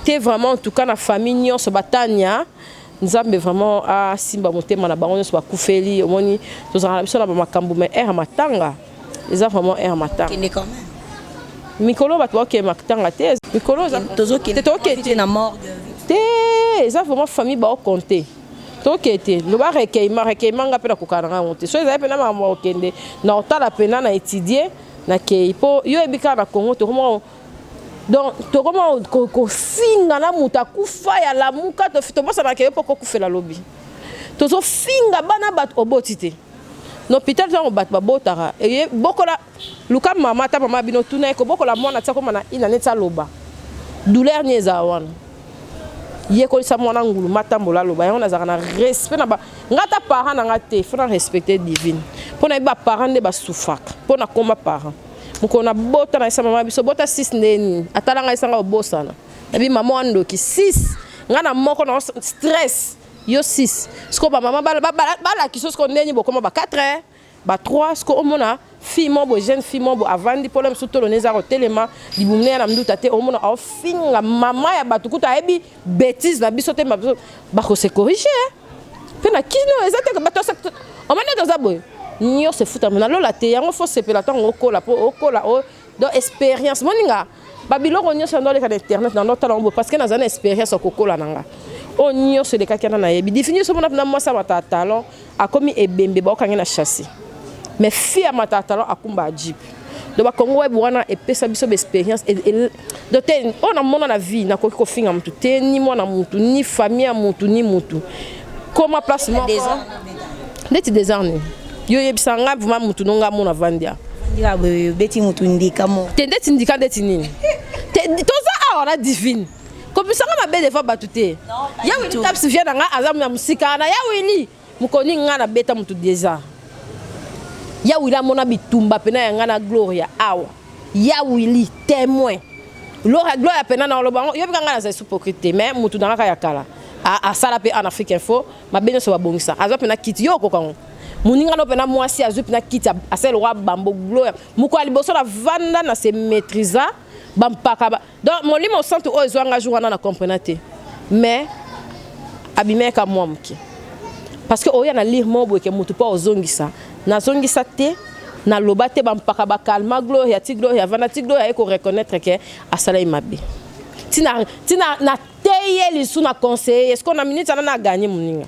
te vraiment en tout cas na famille nyonso batania nzambe vraiment a simba motema na bango nyonso bakufeli omoni to za biso na makambo mais matanga eza vraiment matanga quand même mikolo bato ke matanga te mikolo za tozoki na morgue te eza vraiment famille ba compter tokete lo ba rekeima nga pena kokana ngonte so eza pena mama okende na otala pena na étudier na ke po yo ebika na Congo to comment donc to comment ko finga na muta kufa ya la muka to fito bosa na ke po ko kufela lobi to zo finga bana bat obotite no hôpital za bat ba botara e bokola luka mama ta mama bino tuna ko bokola mwana tsako mana ina netsa loba douleur nyeza wana ye ko sa mwana ngulu matambola loba ya on azaka na respect na ba ngata parent na ngate faut respecter divine pona ba parent de ba soufaka pona koma parent muko na bota na sa mama biso bota 6 ndeni atala nga isanga obosana nabi mama wando ki 6 ngana moko na stress yo 6 sko ba mama bala ki so sko ndeni bokoma ba 4 ba 3 sko omona fille mo jeune fille mo avandi problème surtout loneza ko telema libumne na mduta te omona au finga mama ya batukuta ebi bêtise na biso te ba ko se corriger pena kino ezate ko bato omana dans aboy nyo se futa na lola te yango faut se pela tango okola do expérience moninga babiloko nyo se ndole ka internet na nota lombo parce que na zana expérience okola nanga o nyo se de kakana na yebi définition mona na mwasa mata talent akomi ebembe ba okanga na chasser mais fille à mata talent akumba jeep donc ba Congo web wana epesa biso expérience donc on a mon na vie na ko finga mutu te ni mwana mutu ni famille ya mutu ni mutu comment placement des années yo yebisanga vraiment mutu nonga mona vandia ndika beti mutu ndika mo te ndeti ndika ndeti nini te toza awa na divine comme ça ma belle fois batute ya wi taps vient nga azamu ya musika na ya wili mukoni nga na beta mutu déjà ya wila mona bitumba pena ya nga na gloria awa ya wili témoin gloria pena na lobango yo bika nga na za hypocrite mais mutu na ka ya kala a sala pe en Afrique Info ma bene so babongisa azo pena kiti yo kokango muninga no pena mwasi azo pena kiti asel roi bambo gloria muko aliboso na vanda na se maîtriser bampaka donc mon limo centre o ezwanga jour na comprendre mais abimeka moi mki parce que oya na lire mo boke mutu pa ozongisa na zongisa te na lobate bampaka ba calma gloria ti gloria vana ti gloria eko reconnaître que asala imabe tina na teye lisu na conseiller est-ce qu'on a minute na gagner muninga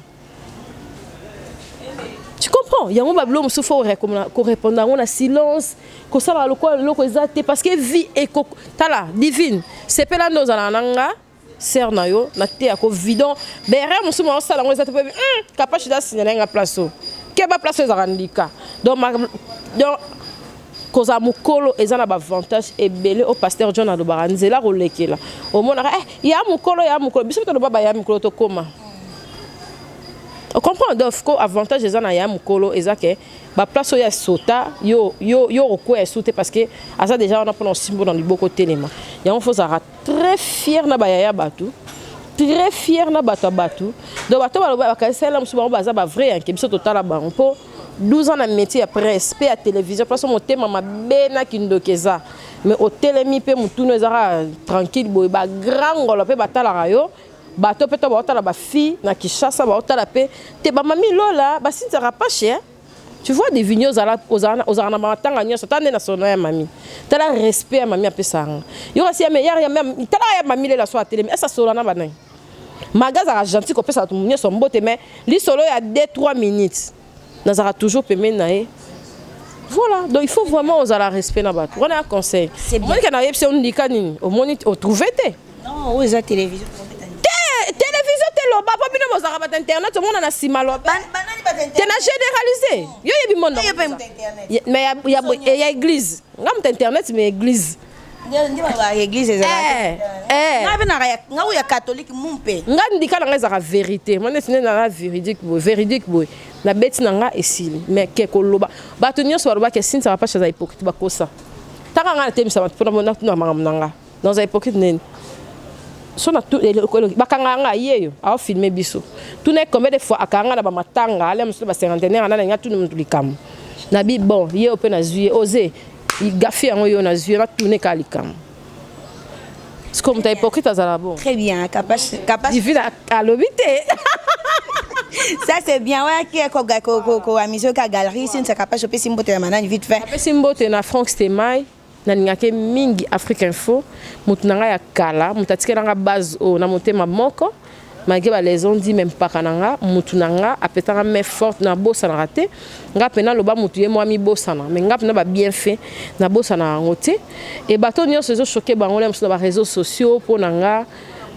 tu comprends il y a un bablo musu faut répondre on a silence ko sala loko ezate parce que vie eko tala divine c'est pela nos ananga ser na yo na te ako vidon bere musu mo sala ngo ezate pe capable da signaler nga place ke ba place za randika donc koza mukolo ezana ba avantage ebele au pasteur John Adobaranzela rolekela au mona ya mukolo biso to baba ya mukolo to koma on comprend donc ko avantage ezana ya mukolo ezake ba place ya sota yo ko sauter parce que asa déjà on a pris un symbole dans liboko telema ya on faut ça très fier na ba ya batu très fier na batu donc batu ba ka sala musuba baza ba vrai en biso total ba po 12 ans de métier à presse, à télévision, parce que mon thème m'a bena kindokeza. Mais au télémi pe mutuno ezara tranquille boy ba grand ngolo pe batala rayo. Bato pe to ba ba fille na Kinshasa ba otala pe te ba mami lola ba sinzara pas cher. Tu vois des vignes aux arana matanga nyoso tande na sono ya mami. Tala respect ya mami apesanga. Yo si ya meilleur ya même tala ya mami le la so à télémi esa solo na banai. Magaza gentil ko pesa to nyoso mbote mais li solo ya 2-3 minutes. Nous avons toujours permis naé. Voilà, donc il faut vraiment oser la respect na bato. On a un conseil. C'est bien. Moi qui na yepse on dit kanini, au moins au trouver té. Non, où est la télévision? Télévision té lo ba bino mo zara ba internet, tout le monde na sima lo. T'es na généralisé. Yo yebi monde. Mais il y a église. Ngam internet mais église. Ndi ba église ezala. Nga u ya catholique mumpe. Nga ndika na ngeza vérité. Moi nesine na véridique boy. La bête nanga esili mais keko loba bato nyonso baloba ke sinza va pas chez hypocrite bakosa taka nga temisa bato pona mona tuna nanga dans un hypocrite nen so na tout bakanga nga yeyo a filmer biso tout ne combien de fois akanga na ba matanga ale musu ba cinquantenaire na nga tout mutu likam na bi bon ye open na zuye oser gafi yango yo na zuye na tourner ka likam c'est comme ta hypocrite azala bon très bien capable divine à l'obité. Ça c'est bien ouais qui est ko amusé ka galerie c'est ça capable choper simbote ya manani vite fait choper simbote na Franck Stemai na ngake mingi Afrique Info mutunanga ya kala mutatikela nga base o na motema moko malgré ba les on dit même pas kananga mutunanga apetanga mais forte na bossa na raté nga pena loba mutu ye moi mi bossa na mais nga pena ba bien fait na bossa na ngote et bato nyonso zo choquer bango le sur ba réseaux sociaux ponanga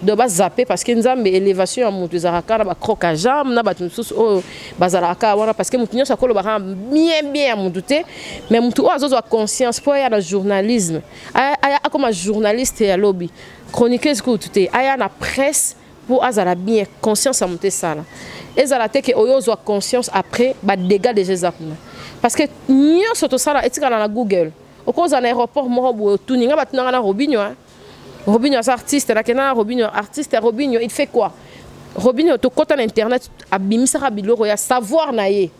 de bas zapper parce que nzambe élévation ya mutu zaraka na ba croque à jambe na batu sous o bazalaka wana parce que mutu nyonso akolo ba bien mutu te mais mutu o azozo conscience pour ya na journalisme aya comme journaliste ya lobby chroniqueuse ko tuté aya na presse pour azala bien conscience à monter ça là ezala te que oyo zo conscience après ba dégâts de Jésus parce que nyonso to sala etika na Google au cause en aéroport mo bo tuninga batunanga na Robinho Robinho est artiste, Robinho artiste, Robinho il fait quoi? Robinho to kota na internet abimisa ka biloko ya savoir na ye.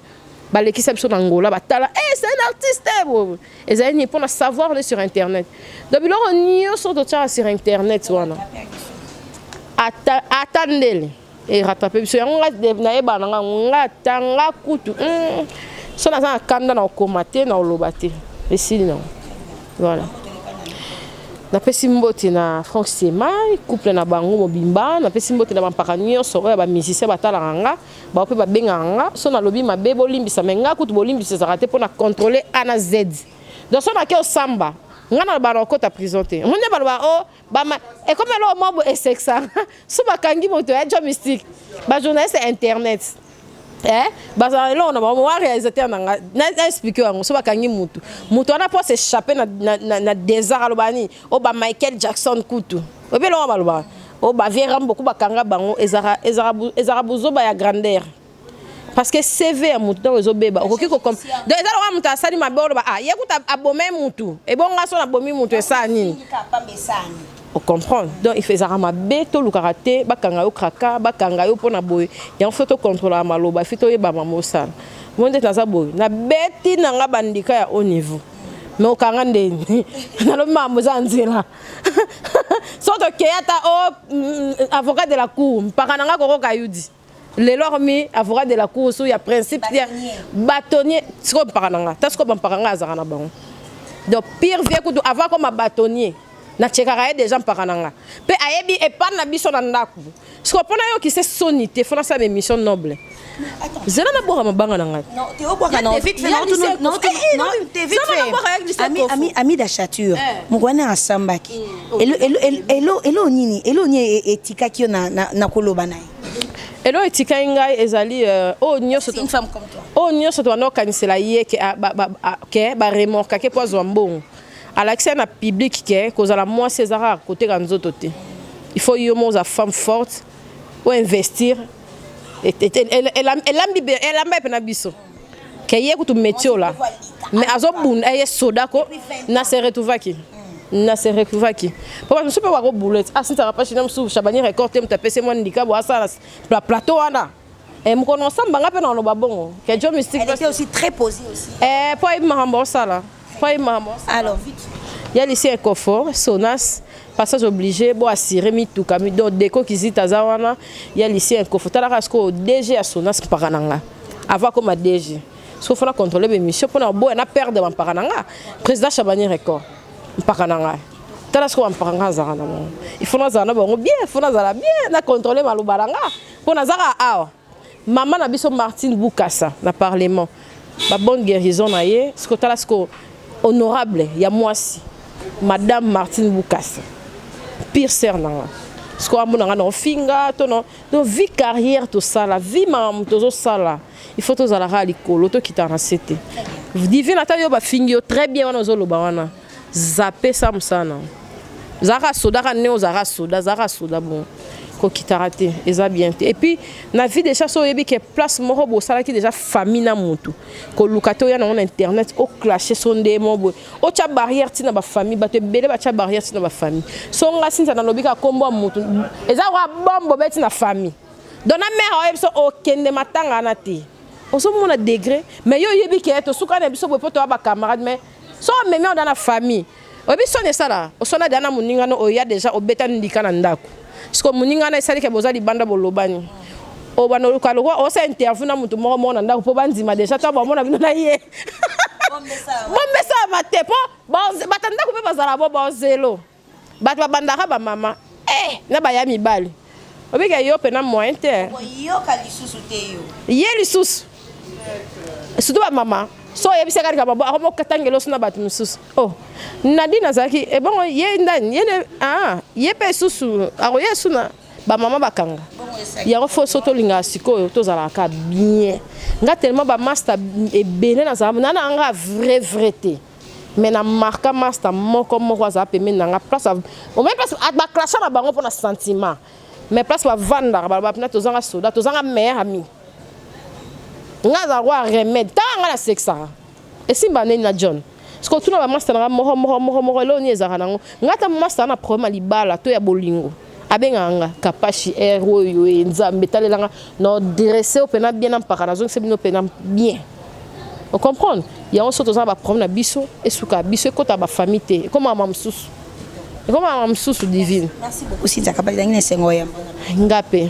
Ba lekisa biso na Angola batala c'est un artiste bo. Ezali pour savoir sur internet. Donc biloko nyonso to tia sur internet wana. Attendez et rattraper biso yanga na yeba na nga tanga kutu. So na za kanda na komate na olobate. Esi non. Voilà. Na pesi mbote na Franck Stemai couple na bango mobimba na pesi mbote na bampaka nyonso oyo ba musicien batalaka nga ba pe babengaka nga so na lobi mabe bolimbisa me nga kutu bolimbisa ezaka te mpona contrôler A na Z donc so na ke osamba ngana ba na kota prison te munde ba o ba et comme là mo e sexa so ba kangi moto ya jo mystique ba journaliste internet baza là on a ba réalisateur na expliquer ngo so ba kangi mutu ana po s'échapper na désert alobani o ba Michael Jackson kutu obe lo ba loba o ba viera beaucoup ba kanga bango ezara buzo ba ya grandeur. Parce que CV à mutu dans beba okoki ko comme donc ezala wa mutu asali mabolo ba yekuta abomé mutu e bonga so na bomi mutu esa nini on comprend donc il fait ça mabe to lukarate bakanga yo kraka bakanga yo pona boy ya photo contrôler maloba fito yeba mamosala monde taza boy na beti nanga bandika ya haut niveau mais okanga ndeni na lo mambo za nzela soto keata o avocat de la cour mpaka nanga koko kayudi lelo mi avocat de la cour sous ya principe bâtonnier siko parananga tasiko bampakanga azaka na bango donc pire vie kudu avant comme bâtonnier na tchekara déjà parananga pe ayebi e par na biso na ndaku siko pona yo ki se sonité fona sa mission noble zela na boka mabanga nanga non te oboka na vite fait non te vite fait ami d'achature mukwana asambaki elo nini etika kio na koloba naye. Elo etika ngai ezali o nyoso une femme comme toi. O nyoso to no kanisela ye ke ba remorka ke pozo mbongo. À l'accès na public ke kozala moi César côté kanzoto te. Il faut yo mo za femme forte ou investir elle a pena biso. Ke ye kutu métier là. Mais azobun eye soda ko na se retuvaki. Na se rekuvaki papa je peux voir boulette asintara pa china msu Chabani record tem tapese moi ndika bo asala plateau wana et mo kono samba ngape na loba bongo ke jo mystique elle était aussi très posée aussi po imambo sala alors vite il y a ici un coffre Sonas passage obligé bo assurer mi tout kami do déco kizita za wana il y a ici un coffre tala kasko DG à Sonas pakananga avant comme a DG so faut contrôler mes missions pour na bo na perdre en pakananga président Chabani record pakananga tala sko pakananga za na mo il faut na za na bongo bien il faut na za bien na contrôler malubalanga pour na za a maman na biso Martine Boukassa na parlement ba bonne guérison na ye sko tala sko honorable ya mwasi madame Martine Boukassa pire sœur nanga sko amuna na finga to no vie carrière to sala vie mam to sala il faut to za la likolo to kitana cité divine ata yo ba fingio très bien wana zo loba wana zappé ça msana zara soda ka neo zara soda bon ko kitarate eza bien et puis na vie déjà so yebi ke place moko bo sala ki déjà famille na mutu ko lukato ya na on internet o clasher sonde mo bo o cha barrière tina ba famille ba te bele ba cha barrière tina ba famille so nga sinza na lobika kombo mutu eza wa bombo beti na famille dona mère o so o kende matanga na te o so mona degré mais yo yebi ke to suka na biso bo poto ba camarade mais so même dans la famille obi sonne ça là o sona dana muninga no o ya déjà o beta ndika na ndako parce que muninga na esali ke bozali banda bolobani o bana lokalo o sa interview na mutu moko mona ndako po banzima déjà to ba mona bino na ye bombe ça mate po batanda ko pe bazala bo zelo bat ba banda ka ba mama na ba ya mibali obi ke yo pe na moyen te yo ka lisusu te yo ye lisusu surtout ba mama so yebi sekari ka babo akomo katangelo suna batu mususu nadina zaki e bongo ye ndani ye pe susu ako ye suna ba mama bakanga ya ko fo soto linga siko to zala ka bien nga tellement ba master e bene na zamu nana nga vrai te mais na marka master moko za pe men nga place o même place ba clasher na bango pour na sentiment mais place ba vanda ba pena to zanga soda to zanga meilleur ami nga za roi remède tanga na sexa et simba na John parce que tuna ba master na mo lo ni ezaka nango ngata master na problème libala to ya bolingo abenga nga kapashi ero yo nzambe talelanga no dresser au pena bien en paranazo c'est bino pena bien on comprend il y a un sorte de ba problème na biso et suka biso ko ta ba famille te comme mama msusu divine merci beaucoup si zakabali ngine sengo ya ngape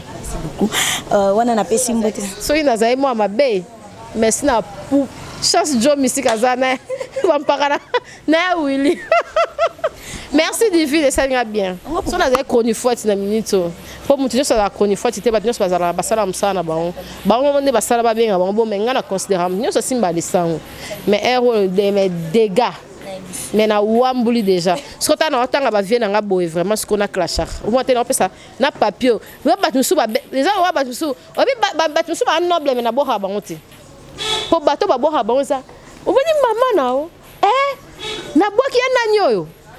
wana na pesi mbote so ina za moi mabe merci na pour chance jo misika zana bampakana na Willy merci divine ça va bien so na za chronique forte na minute pour mutu so la chronique forte te ba nyos bazala basala msana bango nde basala ba benga bango bo menga na considérable nyos simba lisango mais erreur de mes dégâts mais na wambuli déjà ce que na otanga ba vie na nga boye vraiment ce qu'on a clashar au moins tena pesa na papier ba batmusu ba les gens ba batmusu obi ba batmusu ba noble mais na boha bango ti po bato ba boha bango ça oboni mama nao na boki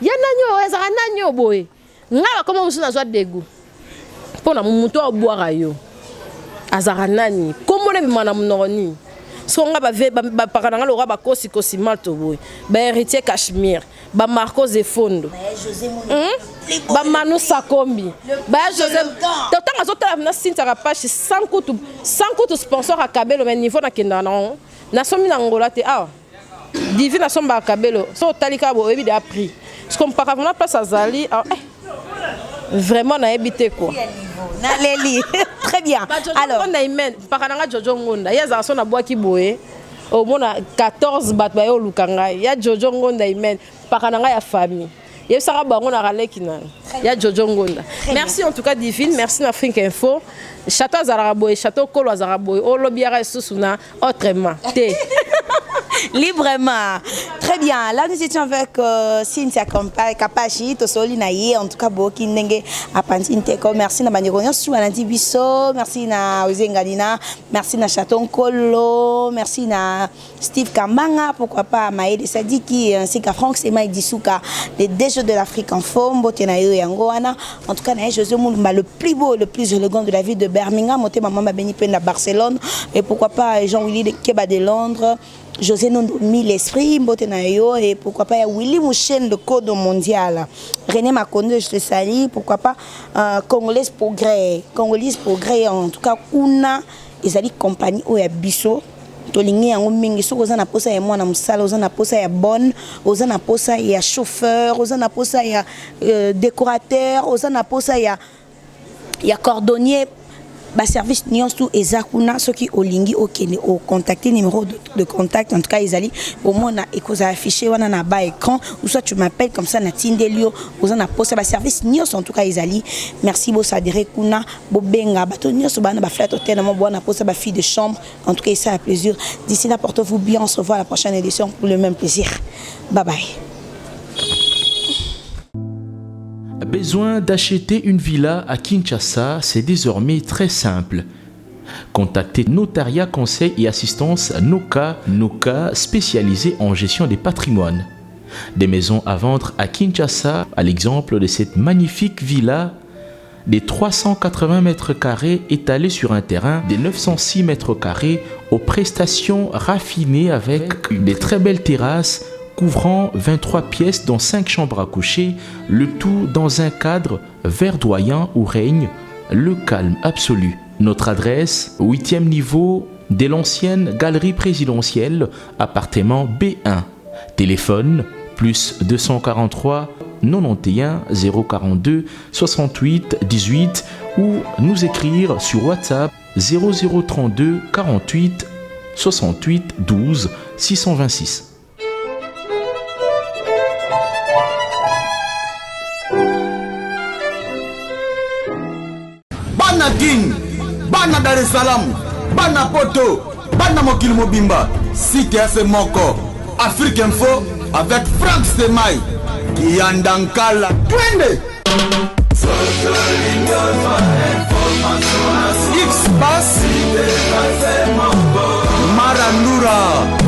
ya nanyo ezaka nanyo boye nga ba koma musu na zwa degu pona mutu aboira yo azaka nani komona bimana mnoni songa ba pakana nga loka ba kosi malto boy ba héritier cachemire ba Marcos de Fondo ba Manu Sakombi ba José totanga zotala na sinta page sans coût sponsor à Kabelo mais niveau na kenda na somi na ngola te divine na somba Kabelo so talika bo ebi de appris ce qu'on pas vraiment place azali vraiment na habité quoi na leli très bien alors on a imen pakananga Jojo Ngonda yaza so na boaki boye au mona 14 bat ba yo lukanga ya Jojo Ngonda imen pakananga ya famille ya sara bango na raleki na ya Jojo Ngonda merci en tout cas divine merci na Afrique Info château Zaraboy château Kolo Zaraboy o lobiara susuna autrement té librement. Très bien. Là, nous étions avec Cynthia Kapachi, Tosoli Naye, en tout cas, Boki Nenge, Apantinteko. Merci na Banyegonyo, Souanati Bisso, merci na Ozengadina, merci na Chaton Kolo, merci na Steve Kambanga, pourquoi pas Maïd Sadiki, ainsi qu'à Franck Semaï Dissouka, les deux jeux de l'Afrique en forme, Botenayo et Angoana. En tout cas, Naye José Moulumba, le plus beau, le plus élégant de la ville de Birmingham, Moté Maman Beni Pen à Barcelone, et pourquoi pas Jean-Willy de Keba de Londres. José Nondo Mille Esprit, Mbotenayo, et pourquoi pas Willy Mouchen, le code mondial. René Makonde, je te salue, pourquoi pas Congolais Progrès, en tout cas, Kuna, ils allaient compagnie où il y a Bisso. Tolingi yango mingi so kozana posa ya mwana musala ozana posa ya bonne ozana posa ya chauffeur ozana posa ya décorateur ozana posa ya cordonnier. Ba service nyonso ezakuna soki olingi okene o contacter numéro de contact en tout cas ezali au moins na ekoza affiché wana na ba écran ou soit tu m'appelles comme ça na tindelio ozana posa ba service nyonso en tout cas ezali merci bo sadire kuna bo benga bato nyonso bana ba flat hôtel na mo bona posa ba fille de chambre en tout cas ça a plaisir d'ici là portez-vous bien on se revoit à la prochaine édition pour le même plaisir bye bye. Besoin d'acheter une villa à Kinshasa, c'est désormais très simple. Contactez Notaria Conseil et Assistance Noka, spécialisé en gestion des patrimoines. Des maisons à vendre à Kinshasa, à l'exemple de cette magnifique villa des 380 mètres carrés étalée sur un terrain de 906 mètres carrés aux prestations raffinées avec des très belles terrasses couvrant 23 pièces dont 5 chambres à coucher, le tout dans un cadre verdoyant où règne le calme absolu. Notre adresse, 8e niveau de l'ancienne galerie présidentielle, appartement B1. Téléphone, plus 243 91 042 68 18 ou nous écrire sur WhatsApp 0032 48 68 12 626. Bana King, Bana Dar es Salaam, Bana Poto, Bana Mokil Mobimba, CTS Moko, Afrique Info avec Franck Semaï, Yandankala, Twende. X-Bass, Marandura.